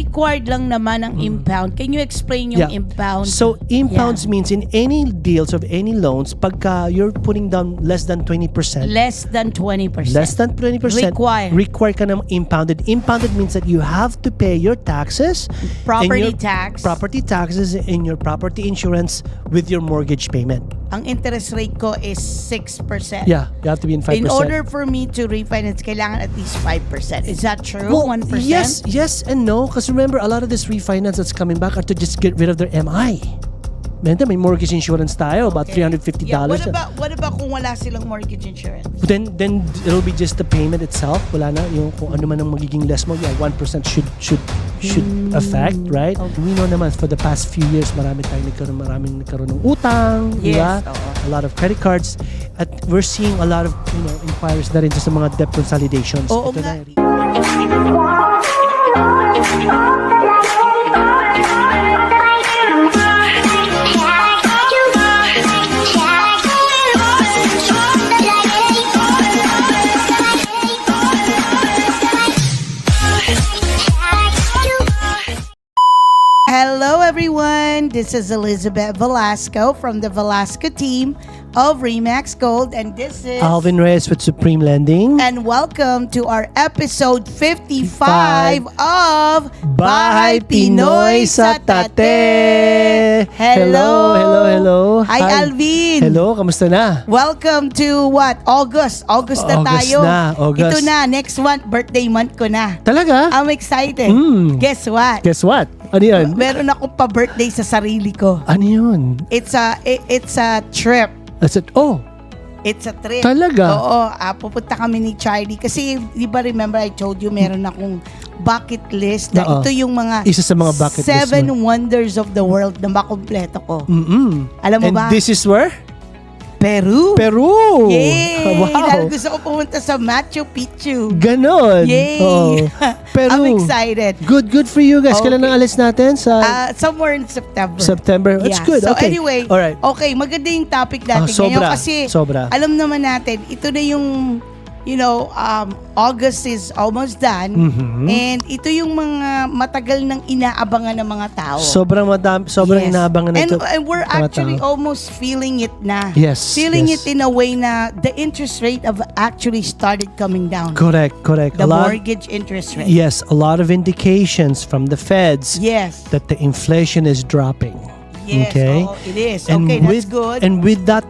required lang naman ang impound. Can you explain yung impound? So, impounds means in any deals of any loans, pagka you're putting down less than 20%. Less than 20%. Less than 20%. Require ka ng impounded. Impounded means that you have to pay your taxes. Property tax. Property taxes and your property insurance with your mortgage payment. Ang interest rate ko is 6%. Yeah, you have to be in 5%. In order for me to refinance, kailangan at least 5%. Is that true? Well, 1%? yes and no. Because remember, a lot of this refinance that's coming back are to just get rid of their MI. May mortgage insurance tayo, about $350. Yeah, what about kung wala silang mortgage insurance? Then it'll be just the payment itself. Wala na yung kung ano man ang magiging less mo. Yeah, 1% should affect, right? Okay. We know naman for the past few years, maraming nagkaroon ng utang, Yes, diba? A lot of credit cards. At we're seeing a lot of inquiries na rin sa mga debt consolidations. Oo Ito nga. Hello everyone, this is Elizabeth Velasco from the Velasco team of Remax Gold, and this is Alvin Reyes with Supreme Lending. And welcome to our episode 55 of Bahay Pinoy sa Tate. Hello. Hi Alvin. Hello, kamusta na? Welcome to what? August na tayo. August. Ito na, next month, birthday month ko na. Talaga? I'm excited. Guess what? Guess what? Ano yan? Meron ako pa birthday sa sarili ko. Ano yun? It's a trip. It's It's a trip. Talaga? Oo, pupunta kami ni Charlie. Kasi, di ba remember I told you, meron akong bucket list na ito yung mga isa sa mga bucket list 7 wonders of the world na makumpleto ko. Alam mo And ba? this is where? Peru. Yay! Wow. Dahil gusto ko pumunta sa Machu Picchu. Ganon. Yay! Oo. Peru. I'm excited. Good for you guys. Okay. Kailan ang alis natin? Somewhere in September. September. That's good. So Okay. anyway, Alright. okay, maganda yung topic natin ngayon kasi alam naman natin, ito na yung August is almost done and ito yung mga matagal nang inaabangan ng mga tao. Sobrang inaabangan na ito. And we're actually almost feeling it na. Yes. Feeling it in a way na the interest rate have actually started coming down. Correct. The mortgage interest rate. Yes, a lot of indications from the feds that the inflation is dropping. Yes, okay? it is. And okay, that's good. And with that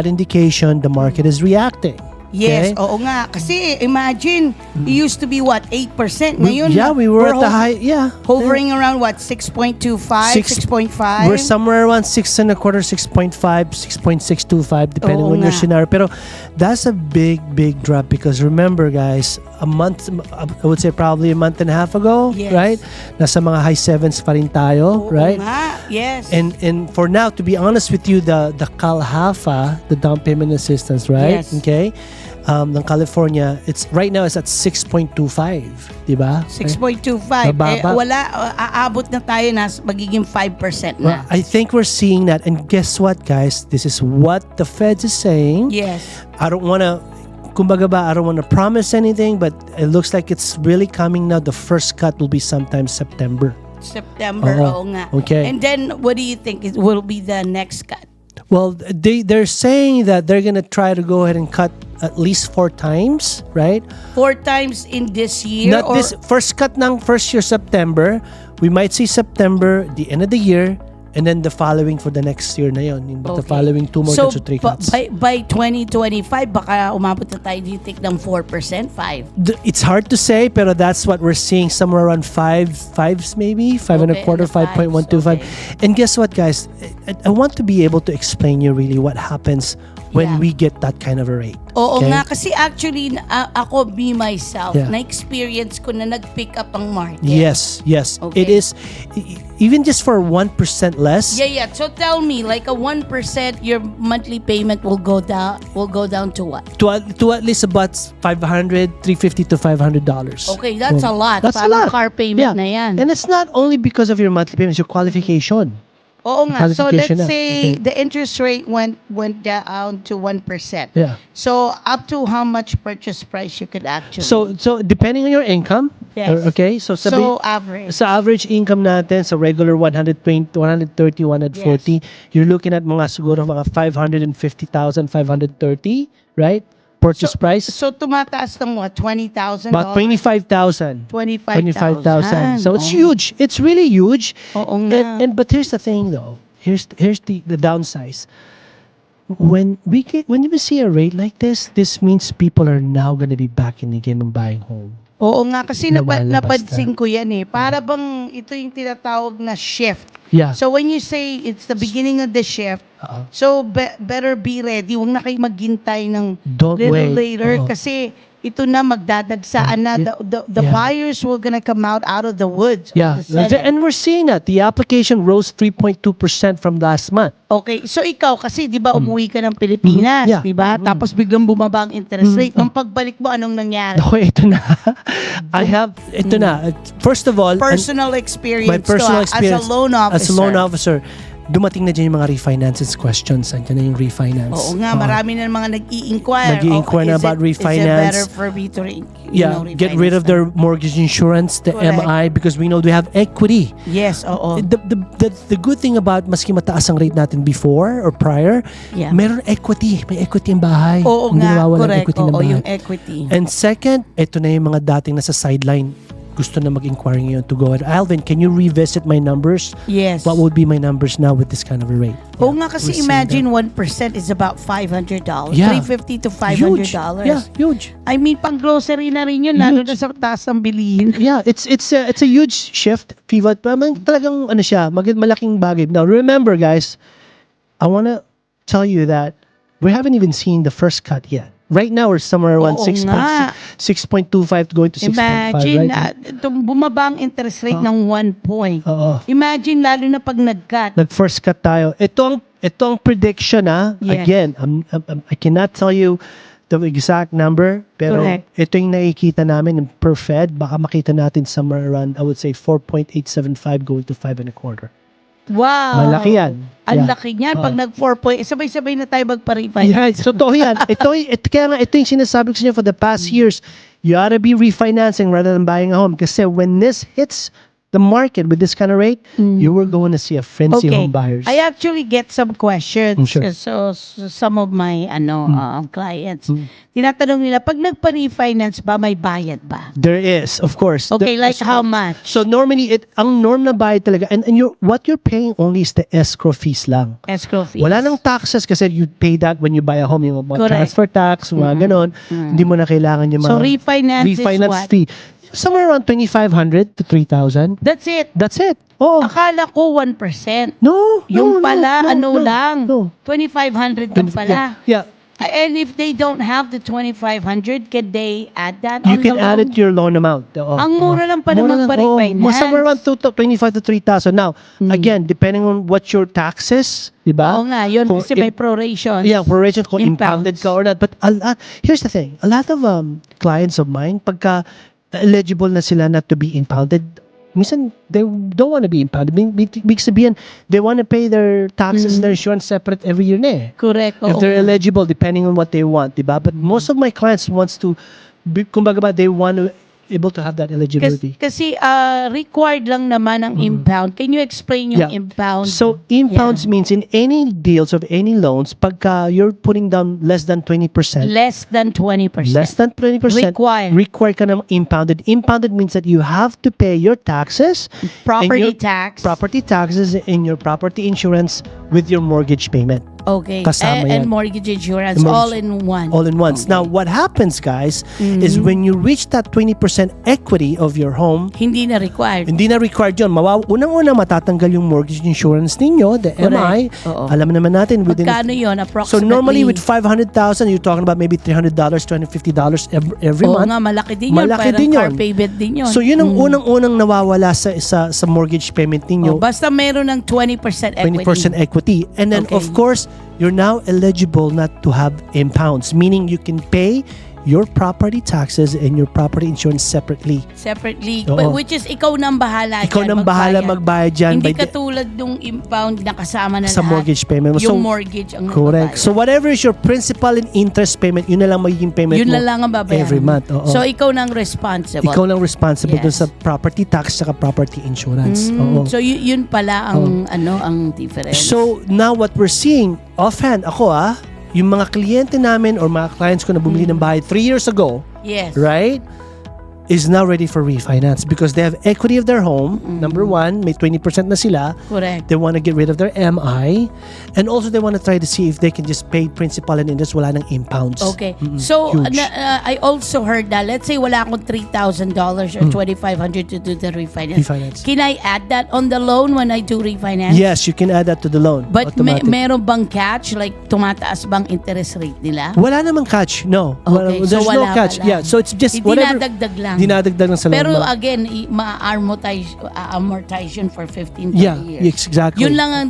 indication, the market is reacting. Yes, Okay? oo nga. Kasi imagine, it used to be what, 8%? Ngayon, we were at the high, hovering around what, 6.25, 6.5? We're somewhere around 6.25, 6.625, depending Oo on your nga. scenario. Pero that's a big drop because remember guys, I would say probably a month and a half ago, Yes. right? Nasa mga high sevens pa rin tayo, Oo right? nga, yes. And for now, to be honest with you, the CalHAFA, the down payment assistance, right? Yes. Okay. Ng California, right now it's at 6.25, di ba? 6.25. Mababa. Aabot na tayo na magiging 5% Well, na. I think we're seeing that, and guess what, guys? This is what the Feds is saying. Yes. I don't want to promise anything, but it looks like it's really coming now. The first cut will be sometime September. September, oo nga. Okay. And then, what do you think will be the next cut? Well, they're saying that they're gonna try to go ahead and cut at least 4 times, right? 4 times in this year? Not this first cut ng first year September. We might see September, the end of the year, and then the following for the next year na yun. The following 2 more cuts or 3 cuts. So, by 2025, baka umabot na tayo, do you think, ng 4%? 5%? It's hard to say, pero that's what we're seeing, somewhere around 5s maybe, 5.25, 5.125. And guess what, guys? I want to be able to explain you really what happens when we get that kind of a rate. Oo Okay? nga, kasi actually, ako, me, myself, Yeah. na-experience ko na nag-pick up ang market. Yes. Okay. It is, even just for 1% less. Yeah. So tell me, like a 1%, your monthly payment will go down to what? To at least about $350 to $500. Okay, that's a lot. That's a Parang lot. car payment na yan. And it's not only because of your monthly payments, your qualification. Oo nga. So let's Qualification na. say Okay. the interest rate went down to 1%. Yeah. So up to how much purchase price you could actually? So depending on your income, Yes. okay? So So average. sa average income natin, sa regular 120, 130, 140, you're looking at mga siguro mga 550,000, 530, right? Purchase price. So tumataas ng what? $20,000? About 25,000. 25,000. So it's Oh. huge. It's really huge. Oo nga. And but here's the thing though. Here's the downsize. When we see a rate like this means people are now going to be back in the game of buying home. Oo nga, kasi Lumalabas napansin ko yan eh. Para bang ito yung tinatawag na shift. Yeah. So when you say it's the beginning of the shift, so better be ready. Huwag na kayo maghintay ng Don't little wait. later kasi ito na magdadagsaan na. The Yeah. buyers will gonna come out of the woods. Yeah. Of the Senate. And we're seeing that. The application rose 3.2% from last month. Okay, so ikaw kasi 'di ba umuwi ka ng Pilipinas, Yeah. 'di ba? Tapos biglang bumaba ang interest rate. Nung pagbalik mo anong nangyari? Ako, ito na. Ito na. First of all, Personal experience my personal to, experience as a loan officer. As a loan officer, dumating na dyan yung mga refinances questions. Andiyan na yung refinance. Oo nga, marami na mga nag-i-inquire. Nag-i-inquire na about Is it refinance. better for me to Get rid of their mortgage insurance, the Correct. MI, because we know they have equity. Yes, oo. The good thing about maski mataas ang rate natin before or prior, Yeah. meron equity. May equity ang bahay. Oo Hindi nga, nawawala ang correct. equity ng Oo, bahay. yung equity. And second, ito na yung mga dating nasa sideline. Gusto na mag-inquire ngayon to go ahead. Alvin, can you revisit my numbers? Yes. What would be my numbers now with this kind of a rate? Oo nga, kasi We're seeing imagine 1% is about $500. Yeah. $350 to $500. Huge. Yeah, huge. I mean, pang grocery na rin yun, lalo na sa taas ng bilihin. Yeah, it's a huge shift, pivot. Pero talagang ano siya, malaking bagay. Now, remember guys, I wanna tell you that we haven't even seen the first cut yet. Right now, we're somewhere around Oo nga. 6.25 going to 6.5, Imagine, right? itong bumaba ang interest rate ng 1 point. Oo. Imagine, lalo na pag nag-cut. Nag-first cut tayo. Ito ang prediction Yes. Again, I cannot tell you the exact number, pero Correct. ito yung nakikita namin per Fed. Baka makita natin somewhere around, I would say, 4.875 going to 5.25. Wow. Malaki yan. Ang Yeah. laki niyan. Pag nag-4 point, sabay-sabay na tayo magpa-refinance. Yeah, totoo yan. Kaya nga, ito yung sinasabi ko sa inyo for the past years. You ought to be refinancing rather than buying a home. Kasi when this hits the market with this kind of rate, you were going to see a frenzy of home buyers. I actually get some questions. Sure. So some of my clients, tinatanong nila, pag nagpa-refinance ba, may bayad ba? There is, of course. Okay, like how much? So normally, ang norm na bayad talaga, and what you're paying only is the escrow fees lang. Escrow fees. Wala nang taxes kasi you pay that when you buy a home, yung mga Correct. transfer tax, mga ganon. Hindi mo na kailangan yung mga So refinance is what? fee. Somewhere around 2,500 to 3,000. That's it. That's it. Oh. Akala ko 1%. No. Yung pala, no, lang. No. 2,500 lang pala. Yeah. And if they don't have the 2,500, can they add that You on can the add loan? it to your loan amount. Ang mura lang pala Mura lang, magpa-refinance. Somewhere around 25 to 3,000. Now, again, depending on what your taxes, di ba? Oo nga, yun Kung kasi may proration. Yeah, proration kung Impounds. impounded ka or not. But here's the thing. A lot of clients of mine, pagka eligible na sila not to be impounded, minsan they don't want to be impounded. Big sabihin, they want to pay their taxes and their insurance separate every year na eh. Correct. If oo. they're eligible, depending on what they want, diba? But most of my clients wants to, kumbaga ba, they want to able to have that eligibility. Kasi required lang naman ang impound. Can you explain yung impound? So, impounds means in any deals of any loans, pagka you're putting down less than 20%, less than 20%. less than 20%, required ka ng impounded. Impounded means that you have to pay your taxes, Property and your tax. property taxes and your property insurance with your mortgage payment. Okay. Kasama And yan. mortgage insurance, Mortgage- all in one. All in once. Now, what happens, guys, is when you reach that 20% equity of your home, Hindi na required. hindi na required yun. Unang-una, matatanggal yung mortgage insurance ninyo, the MI. Oo. Alam naman natin. Magkano yun? So, Approximately. normally with 500,000, you're talking about maybe $300, $250 every Oo month. nga, malaki din yun. Malaki Parang din car yun. payment din yun. So, yun ang unang-unang nawawala sa mortgage payment ninyo. Basta meron ng 20% equity. 20% equity. And then, Okay. of course, you're now eligible not to have impounds, meaning you can pay your property taxes and your property insurance separately. Separately. Oo. But which is ikaw nang bahala Ikaw dyan, nang bahala magbayad dyan. Hindi by the- katulad nung impound na kasama na sa lahat. mortgage payment mo. Yung mortgage ang correct. So whatever is your principal and interest payment, yun na lang magiging payment yun mo na lang ang babayaran. every month. Oo. So ikaw nang responsible. Ikaw lang responsible dun Yes. sa property tax saka property insurance. Oo. So yun pala ang ang difference. So now what we're seeing, offhand, ako yung mga kliyente namin or mga clients ko na bumili ng bahay 3 years ago, yes. right, is now ready for refinance because they have equity of their home. Number one, may 20% na sila. Correct. They want to get rid of their MI. And also they want to try to see if they can just pay principal and interest wala ng impounds. Okay. So, Huge. I also heard that, let's say wala akong $3,000 or $2,500 to do the refinance. Refinance. Can I add that on the loan when I do refinance? Yes, you can add that to the loan. But automatic. meron bang catch? Like, tumataas bang interest rate nila? Wala namang catch. No. Okay, There's so no wala catch. pala. Yeah. So it's just whatever. Dinadagdag lang. Dinadagdag lang sa loan. Pero mo. again, amortization for 15 Yeah, years. yes, exactly. Yun lang ang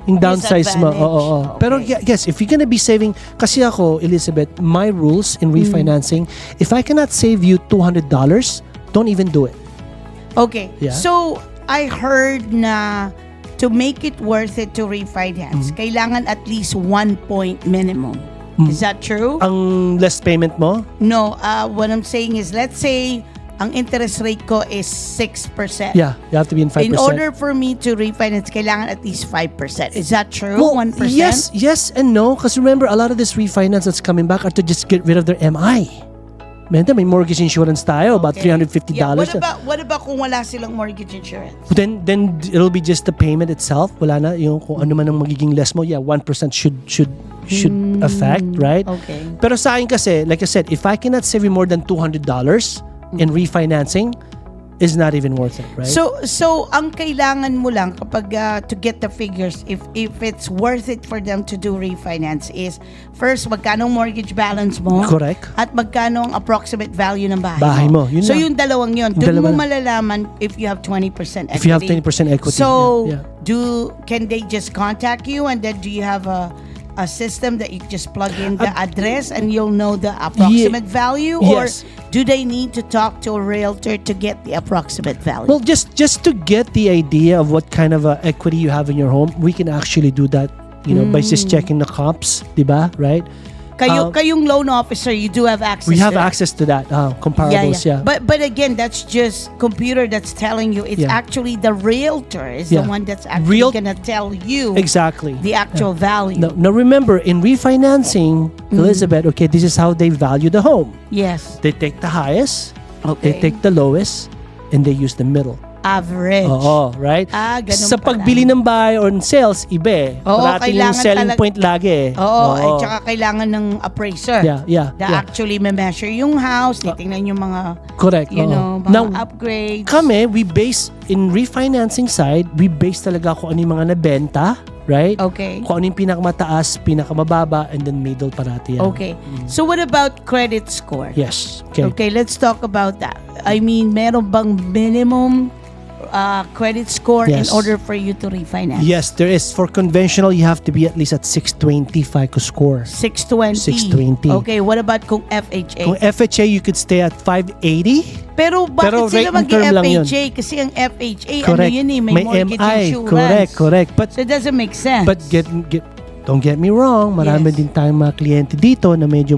yung downsize mo. disadvantage. Oo. Okay. Pero yes, if you're gonna be saving, kasi ako, Elizabeth, my rules in refinancing, if I cannot save you $200, don't even do it. Okay. Yeah. So, I heard na to make it worth it to refinance, kailangan at least 1 point minimum. Is that true? Ang less payment mo, No. What I'm saying is, let's say, ang interest rate ko is 6%. yeah, you have to be in 5%. In order for me to refinance, kailangan at least 5%. Is that true? well, 1%? yes and no. Because remember, a lot of this refinance that's coming back are to just get rid of their MI. May mortgage insurance tayo, about Okay. $350. Yeah, what about kung wala silang mortgage insurance? Then it'll be just the payment itself. Wala na yung kung ano man ang magiging less mo. Yeah, 1% should affect, right? Okay. Pero sa akin kasi, like I said, if I cannot save you more than $200 in refinancing, is not even worth it, right? So ang kailangan mo lang kapag to get the figures, if it's worth it for them to do refinance, is first magkano ang mortgage balance mo? Correct. At magkano ang approximate value ng bahay, Bahay mo, yun So lang. yung dalawang yun, Yung doon mo dalawa. malalaman if you have 20% equity. If you have 20% equity. So yeah. can they just contact you, and then do you have a system that you just plug in the address and you'll know the approximate value, or Yes. do they need to talk to a realtor to get the approximate value? Well, just to get the idea of what kind of equity you have in your home, we can actually do that, by just checking the comps, diba? Right? Kayong loan officer, you do have access We have to that. access to that, comparables, yeah. But again, that's just computer that's telling you. It's Yeah. actually the realtor is the Yeah. one that's actually Real- gonna tell you Exactly. the actual value. Now remember, in refinancing, Elizabeth, okay, this is how they value the home. Yes. They take the highest, they Okay. take the lowest, and they use the middle. Average. Oo, right? Ganun Sa pala. pagbili ng bahay or sales, iba eh. Oo, Parating yung kailangan selling talag- point lagi eh. Oo, at saka kailangan ng appraiser. Yeah. Actually may measure yung house, titingnan yung mga, Correct. mga Now, upgrades. kami, we base, in refinancing side, we base talaga kung ano yung mga nabenta, right? Okay. Kung ano yung pinakamataas, pinakamababa, and then middle parati yan. Okay. So what about credit score? Yes. Okay. Okay, let's talk about that. I mean, meron bang minimum credit score Yes. in order for you to refinance? Yes, there is. For conventional, you have to be at least at 620 FICO score. 620. 620. Okay, what about kung FHA? Kung FHA, you could stay at 580. Pero bakit Pero sila rate and term lang yun. mag-FHA? Kasi ang FHA, Correct. ano yun eh, may mortgage MI. insurance. Correct. So it doesn't make sense. But don't get me wrong, marami Yes. din tayong mga kliyente dito na medyo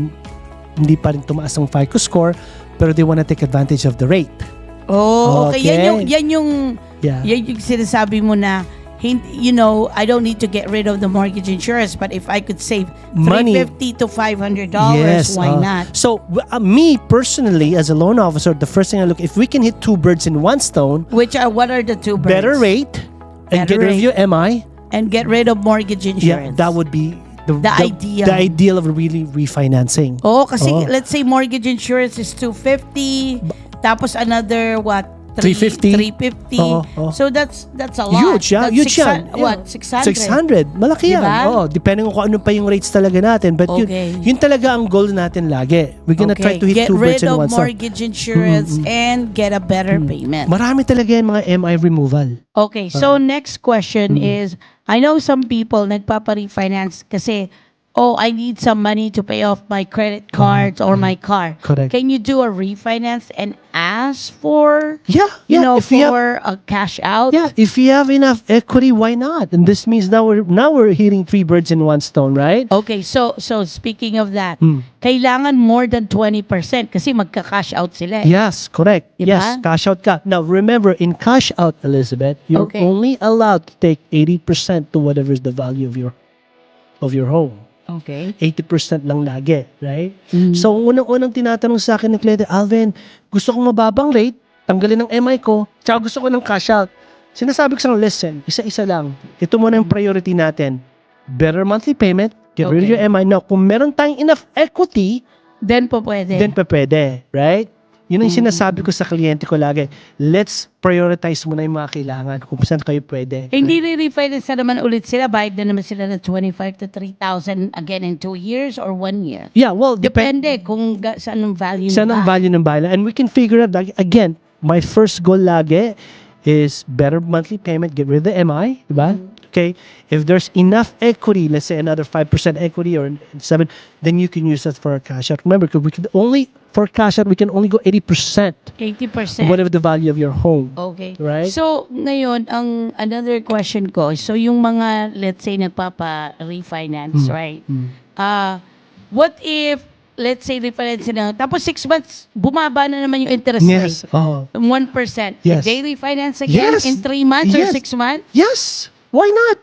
hindi pa rin tumaas ang FICO score, pero they wanna take advantage of the rate. Oh, okay. Yan yung Yeah. sinasabi mo na, I don't need to get rid of the mortgage insurance, but if I could save Money. $350 to $500, why not? So, me personally, as a loan officer, the first thing I look, if we can hit two birds in one stone, What are the two birds? better rate, and Better get rid of rate. your MI, And get rid of mortgage insurance. that would be the ideal. The ideal of really refinancing. Oh, kasi Oo. let's say mortgage insurance is $250, tapos another what? $350. $350. Oo. So that's a lot. Huge, yeah. That's Huge yan. What? 600? 600. Malaki yan. Diba? Oo, depending kung ano pa yung rates talaga natin. But Okay. yun talaga ang goal natin lagi. We're gonna try to hit Get two birds rid in of one stone. mortgage insurance and get a better payment. Marami talaga yan mga MI removal. Okay, so next question is, I know some people nagpapa-refinance kasi oh, I need some money to pay off my credit cards or my car. Correct. Can you do a refinance and ask for, Yeah, you yeah, know, if you have- for a cash out? Yeah, if you have enough equity, why not? And this means now we're hitting three birds in one stone, right? Okay, so speaking of that, Hmm. kailangan more than 20% kasi magka-cash out sila. Yes, correct. Diba? Yes, cash out ka. Now remember, in cash out, Elizabeth, you're Okay. only allowed to take 80% to whatever is the value of your home. Okay. 80% lang lagi, right? Mm. So, unang-unang tinatanong sa akin ng kliyente, Alvin, gusto kong mababang rate, tanggalin ng MI ko, tsaka gusto ko ng cash out. Sinasabi ko sa listen, isa-isa lang. Ito muna yung priority natin. Better monthly payment, get rid of Okay. your MI. Now, kung meron tayong enough equity, Then po pwede. then pa pwede, right? Yun ang sinasabi ko sa kliyente ko lagi. Let's prioritize muna yung mga kailangan kung saan kayo pwede. Hindi re-refinance na naman ulit sila. Bayad na naman sila ng 25 to 3,000 again in 2 years or 1 year. Yeah, well, Depende kung saan ang value Saan ang value ng bahay. And we can figure out, again, my first goal lagi is better monthly payment, get rid of the MI, diba? Okay? If there's enough equity, let's say another 5% equity or 7, then you can use that for a cash out. Remember, for cash out, we can only go 80%, 80%. whatever the value of your home. Okay. Right? So, ngayon, ang another question ko, so yung mga, let's say, nagpapa-refinance, right? What if, let's say, refinance na, tapos 6 months, bumaba na naman yung interest Yes. rate. Oh. 1%. Yes. If they refinance again Yes. in 3 months or Yes. 6 months, Yes. Why not?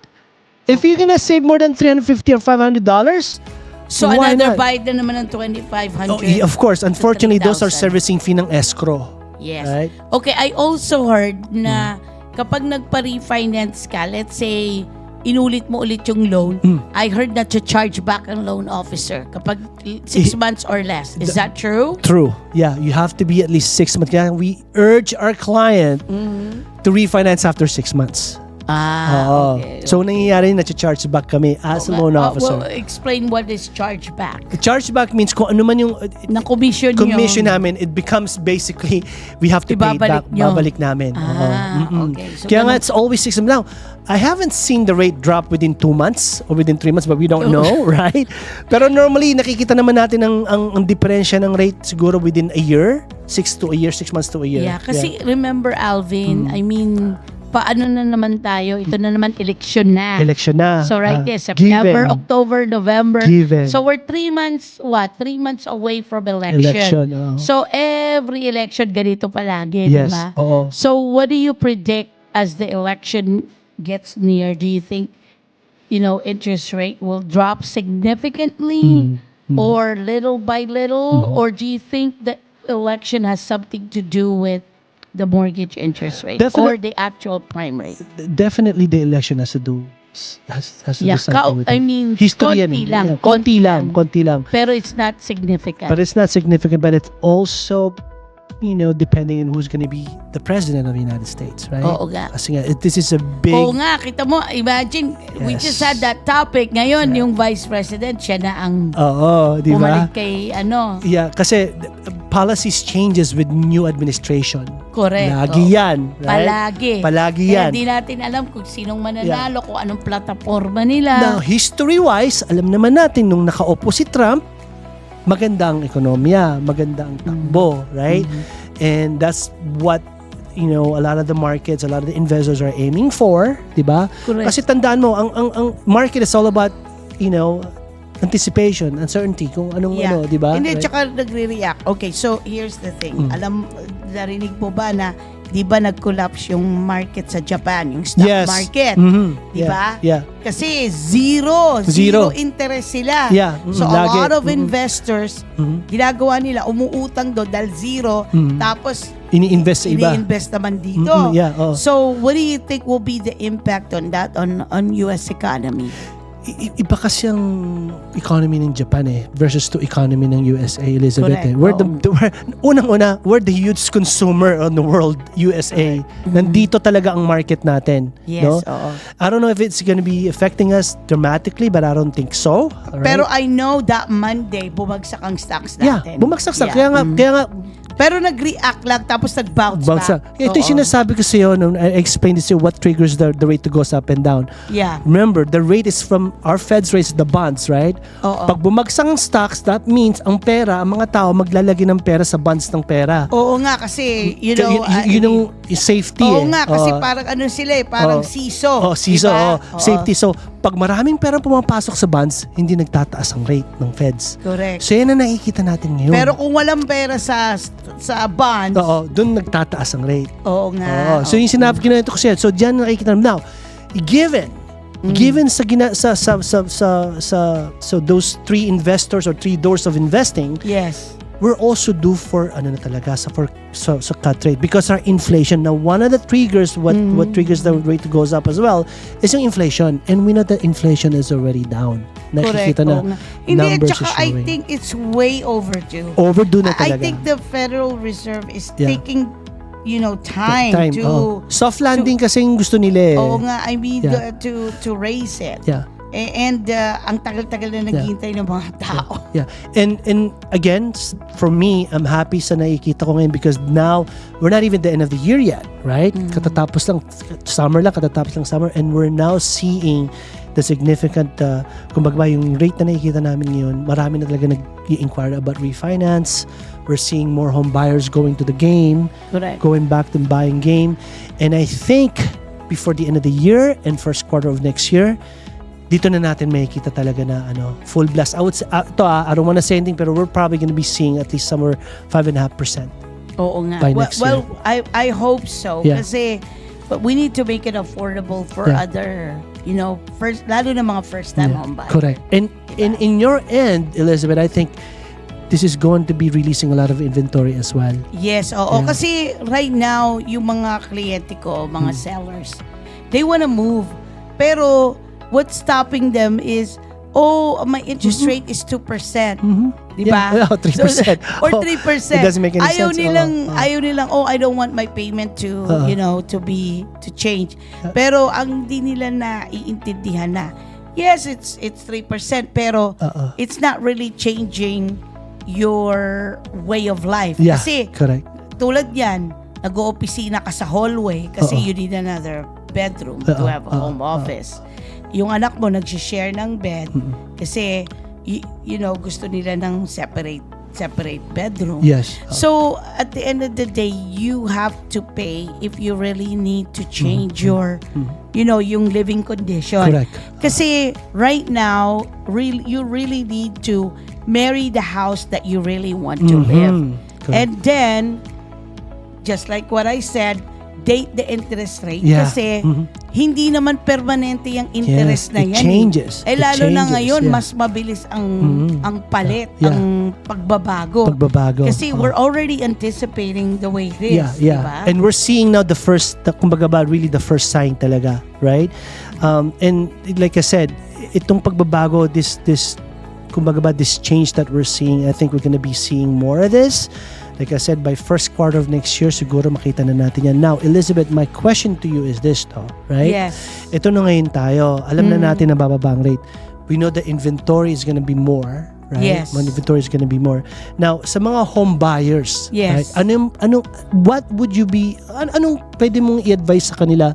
If you're gonna save more than $350 or $500, so why another not? bayad na naman ng 2,500. Oh, yeah, of course. Unfortunately, those are 3,000. servicing fee ng escrow. Yes. Right? Okay, I also heard na kapag nagpa-refinance ka, let's say, inulit mo ulit yung loan, I heard na to charge back ang loan officer kapag 6 months or less. Is that true? True. Yeah, you have to be at least 6 months. Kaya we urge our client to refinance after 6 months. Oo. Okay. So, nangyayari na charge back kami as a loan officer. Well, explain what is chargeback. Chargeback means kung ano man yung Na commission nyo. commission namin, it becomes basically we have to pay it back. Ibabalik nyo. Babalik namin. Oo. Okay. So, Kaya nga, ganun- it's always 6 months. Now, I haven't seen the rate drop within 2 months or within 3 months, but we don't know, right? Pero normally, nakikita naman natin ang diferensya ng rate siguro within a year, 6 months to a year. Yeah, kasi remember, Alvin, I mean, paano na naman tayo? Ito na naman, election na. Election na. So right there, September, Given. October, November. Given. So we're 3 months, 3 months away from election. Election, oo. So every election, ganito palagi, Yes, di ba? oo. So what do you predict as the election gets near? Do you think, interest rate will drop significantly or little by little? Or do you think the election has something to do with the mortgage interest rate or the actual prime rate? Definitely the election has to do Yeah, something with I it. mean, History yan konti eh. lang, Yeah, konti lang. Pero it's not significant. But it's not significant, but it's also, depending on who's gonna be the president of the United States, right? Oo nga. Kasi nga, this is a big... Oo nga, kita mo, imagine, we Yes. just had that topic. Ngayon, yung vice president, siya na ang Oo, di ba? pumalit kay Yeah, kasi policies changes with new administration. Correct. Lagi Oo. yan, right? Palagi Kaya yan. di natin alam kung sinong mananalo, kung anong plataforma nila. Now, history-wise, alam naman natin nung nakaupo si Trump, maganda ang ekonomiya, maganda ang takbo, right? And that's what a lot of the markets, a lot of the investors are aiming for, 'di ba? Correct. Kasi tandaan mo, ang market is all about, anticipation, uncertainty, kung anong 'di ba? Hindi, Right? tsaka nagre-react. Okay, so here's the thing. Narinig mo ba na, di ba nag-collapse yung market sa Japan, yung stock Yes. market? Mhm. Di ba? Yeah. Kasi zero interest sila. Yeah, So a lagi. lot of investors, ginagawa nila, umuutang doon dahil zero, tapos Ini-invest sa iba. ini-invest naman dito. Yeah, oo. So what do you think will be the impact on that on US economy? Iba kasi ang economy ng Japan versus to economy ng USA, Elizabeth. Correct, We're the huge consumer on the world, USA. Nandito talaga ang market natin. Yes, no? oo. I don't know if it's gonna be affecting us dramatically, but I don't think so. Alright? Pero I know that Monday, bumagsak ang stocks yeah, natin. bumagsak sa. Yeah. Kaya nga, Pero nag-react lang tapos nag-bounce bounce back. up. Ito yung sinasabi ko sa iyo nung I explained this to you what triggers the rate to goes up and down. Yeah. Remember, the rate is from our Fed's rate is the bonds, right? Oo. Pag bumagsak ang stocks, that means ang pera, ang mga tao maglalagay ng pera sa bonds ng pera. Oo nga kasi, you know, Yun yung safety oo eh. nga kasi Oo. parang ano sila eh, parang siso. Siso, diba? safety. So, pag maraming pera pumapasok sa bonds, hindi nagtataas ang rate ng Feds. Correct. So, yan ang nakikita natin ngayon. Pero kung walang pera sa bonds, Oo, doon nagtataas ang rate. oo nga. Oo. So, yung sinabi kinento ko siya. So, diyan nakikita namin. Now, given sa so those three investors or three doors of investing, Yes. we're also due for ano na talaga sa cut rate because our inflation. Now, one of the triggers what triggers the rate goes up as well is yung inflation, and we know that inflation is already down. Correct. Nakikita na oo nga. Hindi, at numbers saka is I showing. think it's way overdue. Overdue na I talaga. think the Federal Reserve is Yeah. taking, time to... soft landing kasi yung gusto nila eh. Oo nga, I mean, Yeah. to raise it. Yeah. And ang tagal-tagal na naghihintay ng mga tao. Yeah. And again, for me, I'm happy sa nakikita ko ngayon because now we're not even the end of the year yet, right? Katatapos lang katatapos lang summer, and we're now seeing the significant kumbaga yung rate na nakikita namin ngayon, marami na talaga nag-i-inquire about refinance. We're seeing more home buyers going to the game, Correct. going back to buying game. And I think before the end of the year and first quarter of next year, dito na natin makikita talaga na full blast. I would say, I don't want to say anything, pero we're probably going to be seeing at least somewhere 5.5%. Oo nga. By next year. I hope so. Yeah. Kasi but we need to make it affordable for Yeah. other, lalo na mga first-time home buyers. Correct. And in your end, Elizabeth, I think this is going to be releasing a lot of inventory as well. Yes, oo. Yeah. Kasi right now, yung mga kliyente ko, mga sellers, they wanna move. Pero what's stopping them is, my interest rate is 2%. Di ba? Yeah, 3%. Or 3%. It doesn't make any ayaw sense. Ayaw nilang, I don't want my payment to, to change. Pero ang di nila naiintindihan na, yes, it's 3%, pero it's not really changing your way of life. Yeah, Kasi, correct. tulad yan, nag-oopisina ka sa hallway kasi you need another bedroom to have a home office. Yung anak mo nag-share ng bed kasi gusto nila ng separate bedroom. Yes. So at the end of the day, you have to pay if you really need to change your yung living condition. Correct. Kasi right now, you really need to marry the house that you really want to live. Correct. And then, just like what I said, date the interest rate. Yeah. Kasi hindi naman permanente yung interest na it yan. changes. Eh It lalo na changes, ngayon, yeah. mas mabilis ang palit, Yeah. ang pagbabago. Kasi we're already anticipating the way it is. Yeah. Diba? And we're seeing now kumbaga ba, really the first sign talaga, right? And like I said, itong pagbabago, this kumbaga ba, this change that we're seeing, I think we're gonna be seeing more of this. Like I said, by first quarter of next year, siguro makita na natin yan. Now, Elizabeth, my question to you is this, right? Yes. Ito na ngayon tayo. Alam na natin na bababa ang rate. We know the inventory is gonna be more, right? Yes. Inventory is gonna be more. Now, sa mga home buyers, Yes. right? What would you be, anong pwede mong i-advise sa kanila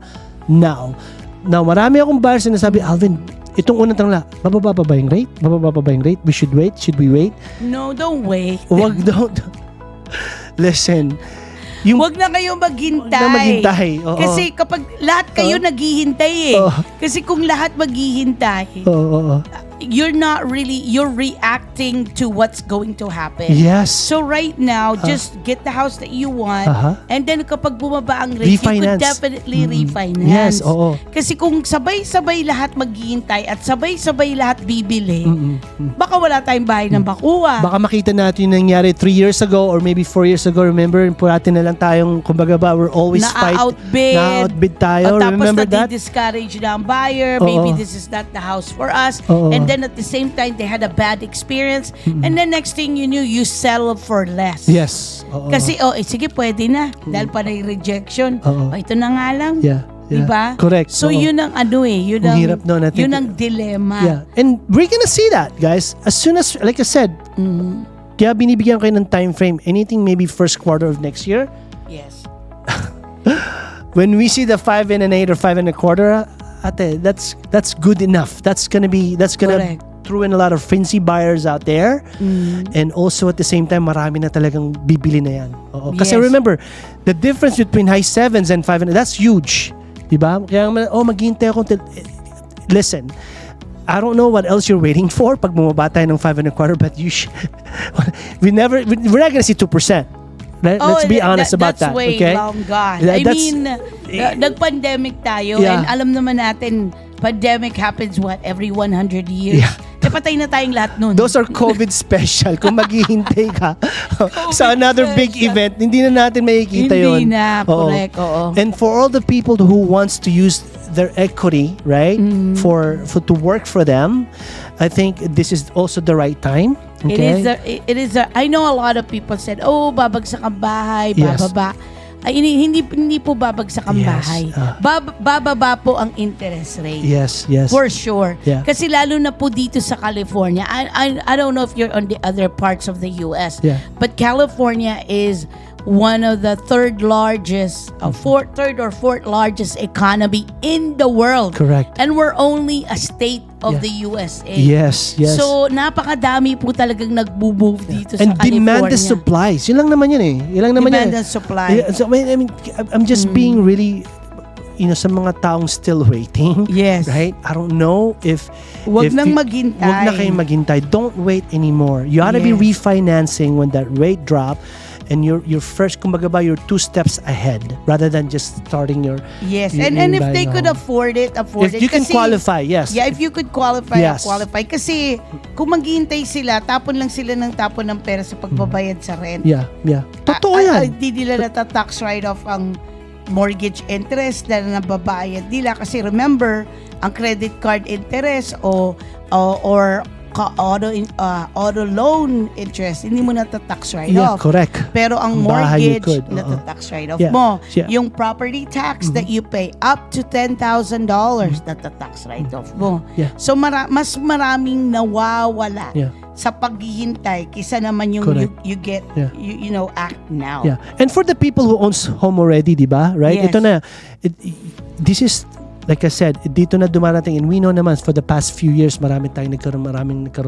now? Now, marami akong buyers na nasabi, Alvin, itong unang tanong lang, bababa pa ba yung rate? Bababa pa ba yung rate? We should wait? Should we wait? No, don't wait. Wag, don't. Listen. Huwag na kayo maghintay. Na maghintay. Oo. Kasi kapag lahat kayo naghihintay Oo. Kasi kung lahat maghihintay, Oo. you're reacting to what's going to happen. Yes. So right now, just get the house that you want, and then kapag bumaba ang rate, you could Refinance. definitely refinance. Yes, oo. Kasi kung sabay-sabay lahat maghihintay at sabay-sabay lahat bibili, baka wala tayong bahay ng bakuha. Baka makita natin yung nangyari 3 years ago or maybe 4 years ago. Remember, purati na lang tayong, kumbaga ba, we're always na-outbid tayo. Tapos Remember that? discourage na ang buyer. Oo. Maybe this is not the house for us. Oo. And then at the same time, they had a bad experience. And then next thing you knew, you sell for less. Yes. Oo. Kasi, sige, pwede na. Dahil pa na yung rejection. Oo. Ito na nga lang. Yeah. Diba? Correct. So, Oo. yun ang yun Ang ang, hirap nun, I think. yun ang dilemma. Yeah. And we're gonna see that, guys. As soon as, like I said, Kaya binibigyan ko kayo ng time frame. Anything maybe first quarter of next year. Yes. When we see the 5 and an 8 or 5 and a quarter, ate, that's good enough. That's gonna Correct. throw in a lot of frenzy buyers out there. And also at the same time, marami na talagang bibili na yan. Oo. Kasi Yes. remember, the difference between high 7s and 5 and that's huge. Diba? Kaya maghihintay ako. Listen, I don't know what else you're waiting for pag bumaba tayo ng 5 and a quarter, but we're not gonna see 2%. Let's be honest about that. That's way Okay? long gone. That- I that's- mean, nag-pandemic tayo Yeah. and alam naman natin, pandemic happens every 100 years. Yeah. Patay na tayong lahat nun. Those are COVID special. Kung maghihintay ka sa another big special. event, hindi na natin makikita yun. Hindi na, Oo. correct. Oo. And for all the people who wants to use their equity, right, for to work for them, I think this is also the right time. Okay? It is I know a lot of people said, "Oh, babagsak ang bahay, Yes. bababa." Ay, hindi po babagsak ang Yes, bahay. Bababa po ang interest rate. Yes, yes. For sure. Yeah. Kasi lalo na po dito sa California. I don't know if you're on the other parts of the US. Yeah. But California is one of the third or fourth largest economy in the world. Correct. And we're only a state of Yeah. the USA. Yes, yes. So, napakadami po talagang nag-move dito And sa California. demand is supplies. Yun lang naman yun eh. Yun lang naman Demand yun. and supply. Yeah, so, I mean, I'm just being really, sa mga taong still waiting. Yes. Right? I don't know if Huwag nang you- maghintay. Huwag na kayong maghintay. Don't wait anymore. You ought to be Yes. refinancing when that rate drop. And you're first, kumbaga ba, you're 2 steps ahead rather than just starting your. Yes. y- And yung if they buying could a home. afford it. If you can Kasi- qualify, yes. Yeah, if you could qualify, Yes. qualify. Kasi kung maghihintay sila, tapon lang sila ng tapon ng pera sa pagbabayad sa rent. Yeah, yeah. Totoo yan. Di nila nata-tax write-off ang mortgage interest na nababayad nila. Kasi remember, ang credit card interest or auto loan interest, hindi mo nata-tax Yeah, write-off. correct. Pero ang Ang bahay you mortgage, could, oo. nata-tax write-off Yeah, mo. yeah. Yung property tax that you pay up to $10,000, nata-tax write-off mo. Yeah. So mas maraming nawawala Yeah. sa paghihintay kisa naman yung Correct. you get Yeah. act now. Yeah. And for the people who owns home already, di ba? Right? Yes. Ito na. This is, like I said, dito na dumarating. And we know naman, for the past few years, maraming nagkaroon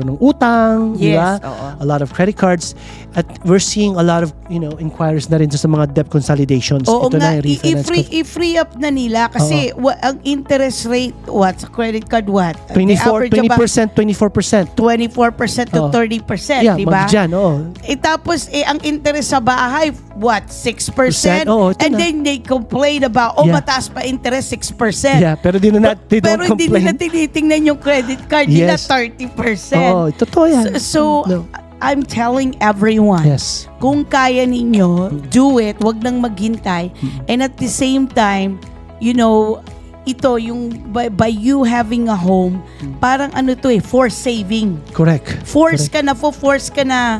ng utang, di ba? Yes, oo. A lot of credit cards. At we're seeing a lot of, inquiries na rin sa mga debt consolidations. Oo Ito nga, na, yung refinance ko. i-free up na nila kasi ang interest rate, sa credit card, The 24, average about 20%, 24%. 24% to Oo. 30%, Yeah, di ba? mag-dyan, oo. Tapos, ang interest sa bahay, 6%? Oo, ito And na. then they complain about, Yeah. mataas pa interest, 6%. Yeah, pero they don't Pero hindi nila complain. tinitingnan yung credit card nila, Yes. 30%. Oo, totoo yan. So, No. I'm telling everyone, Yes. kung kaya ninyo, do it. Wag nang maghintay. And at the same time, ito, yung by you having a home, parang forced saving. Correct. Force ka na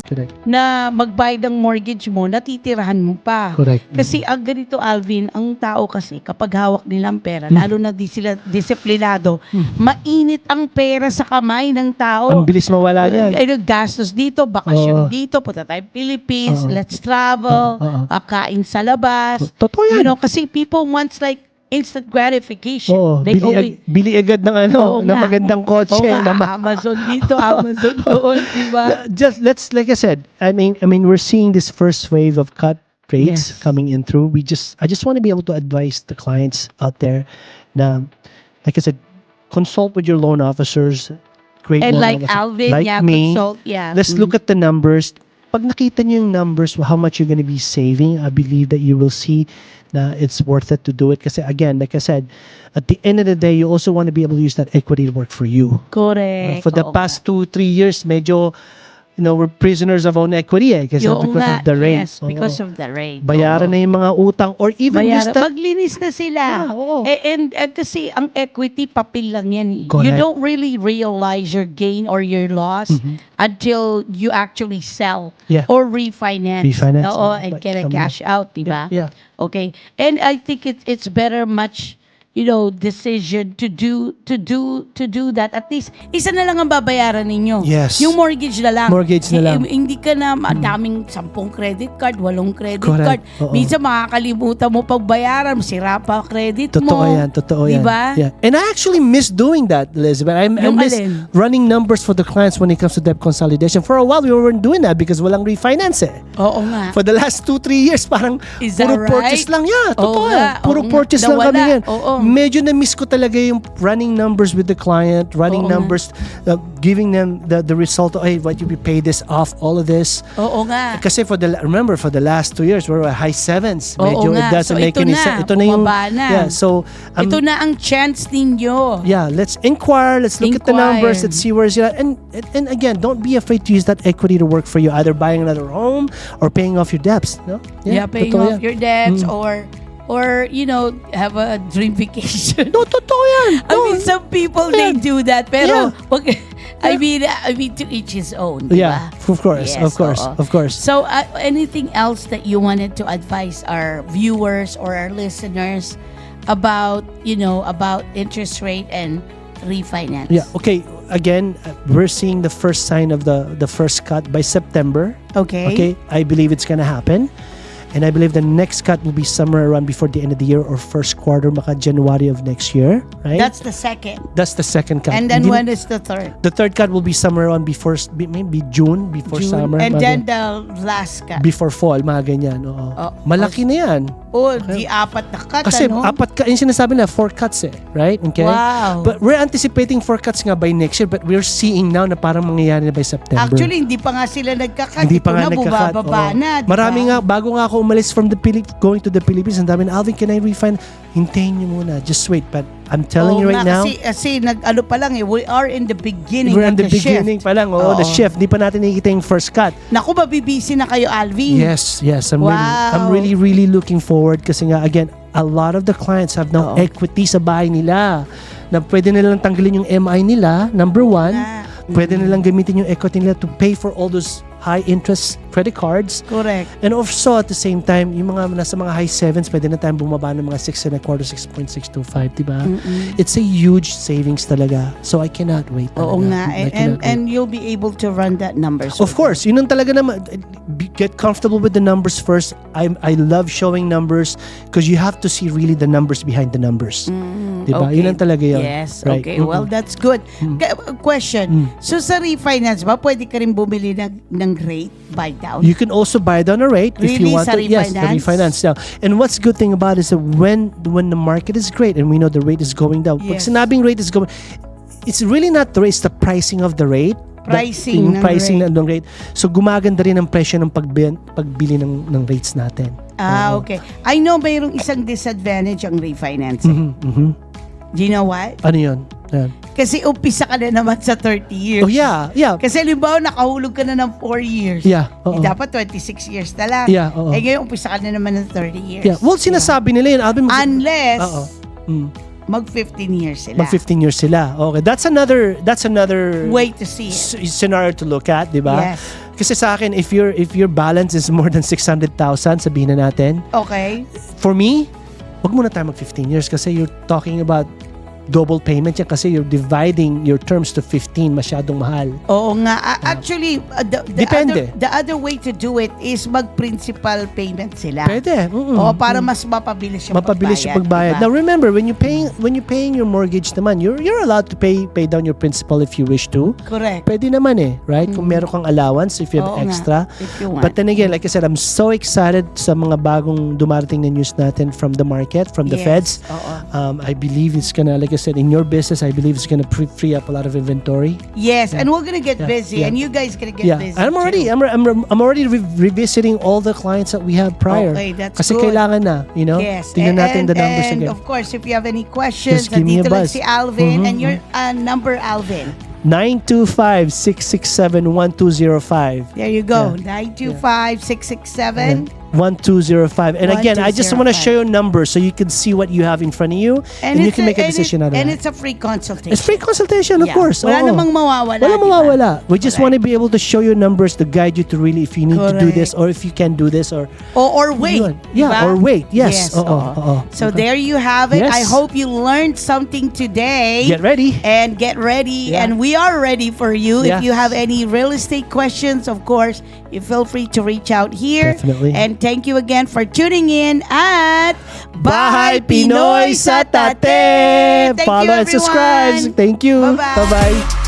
Correct. na magbayad ng mortgage mo, natitirahan mo pa. Correct. Kasi ang ganito, Alvin, ang tao kasi, kapag hawak nila ang pera, lalo na di sila disiplinado, mainit ang pera sa kamay ng tao. Ang bilis mawala niyan. Gastos dito, bakasyon Oo. dito, punta tayo Philippines, Oo. let's travel, Oo. kain sa labas. Totoo yan. Kasi people wants instant gratification. Oo, They always, bili agad ng Oo ng nga. magandang kotse. Oo nga, na Amazon dito, Amazon doon, diba? Just like I said, I mean we're seeing this first wave of cut rates Yes. coming in through. I just want to be able to advise the clients out there na, like I said, consult with your loan officers. Great And loan like officers. Alvin, Like me. consult, yeah. Let's look at the numbers. Pag nakita niyo yung numbers, how much you're going to be saving, I believe that you will see na it's worth it to do it. Kasi again, like I said, at the end of the day, you also want to be able to use that equity to work for you. Correct. For the Oo past 2-3 years, medyo, we're prisoners of own equity kasi nga. because of the rate. Yes, because of the rate. Bayaran na yung mga utang or even just the, Maglinis na sila. oo. And kasi ang equity, papel lang yan. You Correct. don't really realize your gain or your loss until you actually sell Yeah. or refinance. Refinance. Oo, and Like, get a cash out, di ba? yeah. Okay. And I think it's better much decision to do that. At least isa na lang ang babayaran ninyo. Yes. Yung mortgage na lang. Mortgage na lang. Hindi ka na madaming 10 credit card, 8 credit Correct. card. Oo. Minsan makakalimutan mo pagbayaran, sira pa credit Totoo mo. yan, totoo yan. Diba? Yeah. And I actually miss doing that, Elizabeth. I Yung miss alin? running numbers for the clients when it comes to debt consolidation. For a while, we weren't doing that because walang refinance eh. Oo nga. For the last 2-3 years, parang Is that puro purchase right? lang. Yeah, totoo Oo yan. nga, Puro oo nga. purchase lang kami Nawala. yan. Oo. Medyo na-miss ko talaga yung running numbers with the client, running Oo nga. numbers, giving them the result of, hey, what you pay this off, all of this. Oo nga. Kasi remember, for the last 2 years, we were high 7s. Oo Medyo nga. it doesn't So, make ito any na. sense. Ito na yung, Bumaba na. yeah, so, Ito na ang chance ninyo. yeah, let's inquire. Let's look at the Inquire. numbers. Let's see where's it at. And again, don't be afraid to use that equity to work for you. Either buying another home or paying off your debts. No? Yeah, paying totoo off yan. your debts or have a dream vacation. No, totoo yan. I mean, some people they Yeah. do that, pero Yeah. wag, I mean to each his own. Yeah, Diba? of course, Yes, of course, oo. of course. So, anything else that you wanted to advise our viewers or our listeners about interest rate and refinance? Yeah. Okay. Again, we're seeing the first sign of the first cut by September. Okay. Okay. I believe it's gonna happen. And I believe the next cut will be somewhere around before the end of the year or first quarter, maka January of next year, right? That's the second. That's the second cut. And then Hindi- when is the third? The third cut will be somewhere around maybe June, before June. summer. And mga then ganyan. the last cut. Before fall, mga ganyan. Oo. Oh, Malaki na yan. Di apat na cut, Kasi ano? yung sinasabi na 4 cuts eh, right? Okay? Wow. But we're anticipating 4 cuts nga by next year, but we're seeing now na parang mangyayari na by September. Actually, hindi pa nga sila nagka-cut. Hindi pa Ito nga na, nagka-cut. bumababa Oo. na. Diba? Marami nga, bago nga ako umalis from going to the Philippines, ang dami na, Alvin, can I refine? Hintayin niyo muna. Just wait. But I'm telling you right now, Kasi pa lang we are in the beginning we're in of the the beginning shift. pa lang. Oh, the shift. Di pa natin nakikita yung first cut. Naku, mabibisi na kayo, Alvin. Yes. I'm Wow. really looking forward kasi nga, again, a lot of the clients have now Oo. equity sa bahay nila na pwede nilang tanggalin yung MI nila, number one. Na. Pwede nilang gamitin yung equity nila to pay for all those high interest credit cards. Correct. And also at the same time, yung mga nasa mga high 7s, pwede na tayong bumaba ng mga 6.25, 6.625, diba? It's a huge savings talaga. So I cannot wait. Oo talaga. nga. I cannot wait. And you'll be able to run that numbers. Of course, yun ang talaga naman. Get comfortable with the numbers first. I love showing numbers because you have to see really the numbers behind the numbers. Diba? Okay. Yun ang talaga yun. Yes. Right. Okay. Well, that's good. Question. So sa refinance ba, pwede ka rin bumili ng rate buy down? You can also buy down a rate if you Really? want Sa to. Yes, the refinance? refinance. Yeah. And what's good thing about it is that when the market is great and we know the rate is going down. Pag Yes. sinabing rate is going, it's really not the rate, it's the pricing of the rate. Pricing Yung ng pricing rate. ng rate. So gumaganda rin ang presyo ng pagbili ng rates natin. Okay. I know mayroong isang disadvantage ang refinancing. Do you know what? Ano yun? Yan. Kasi umpisa ka na naman sa 30 years. Oh yeah. Kasi halimbawa nakahulog ka na ng 4 years. Yeah. Oo. Dapat 26 years na lang. Yeah, oo. Ngayon umpisa ka na naman ng 30 years. Yeah. Well, sinasabi nila yun, Alvin. Unless Oo. Mm. mag 15 years sila. Mag 15 years sila. Okay. That's another Way to see it. scenario to look at, 'di ba? Yes. Kasi sa akin, if your balance is more than 600,000, sabihin na natin. Okay. For me, wag muna tayo mag 15 years kasi you're talking about double payment yan kasi you're dividing your terms to 15, masyadong mahal. Oo nga. Actually, Depende. the other way to do it is mag-principal payment sila. Pwede. O para mas mapabilis yung Mapabilis yung pagbayad. diba? Now remember, when you paying your mortgage naman, you're allowed to pay down your principal if you wish to. Correct. Pwede naman eh, right? Kung meron kang allowance, if you have Oo nga, extra. if you want. But then again, like I said, I'm so excited sa mga bagong dumarating na news natin from the market, from the Yes. feds. Oo. I believe it's gonna, like I said, in your business, I believe it's gonna free up a lot of inventory. Yes, and we're gonna get busy, yeah. and you guys gonna get Yeah, busy. I'm already, too. I'm already revisiting all the clients that we have prior. Okay, that's Kasi good. kailangan na, Yes. Tingnan natin the numbers and again. of course, if you have any questions, Just give me a nandito lang buzz. si Alvin, Mhm, and your number, Alvin. 925-667-1205. There you go. Yeah. 925-667 1205. And again, I just want to show you numbers so you can see what you have in front of you and you can make a decision out of And that. it's a free consultation. It's free consultation, of Yeah. course. Wala Oo. namang mawawala. Wala di ba? mawawala. We just Correct. want to be able to show you numbers to guide you to really if you need to do this or if you can do this or Or wait. Yun. Yeah, diba? or wait. Yes. Oo, oo. oo. So Okay. there you have it. Yes. I hope you learned something today. Get ready. And get ready. Yeah. And we are ready for you. Yeah. If you have any real estate questions, of course, you feel free to reach out here. Definitely. And thank you again for tuning in at Bahay Pinoy sa Tateb. Thank Follow you, and subscribe. everyone. Thank you. Bye-bye. Bye-bye.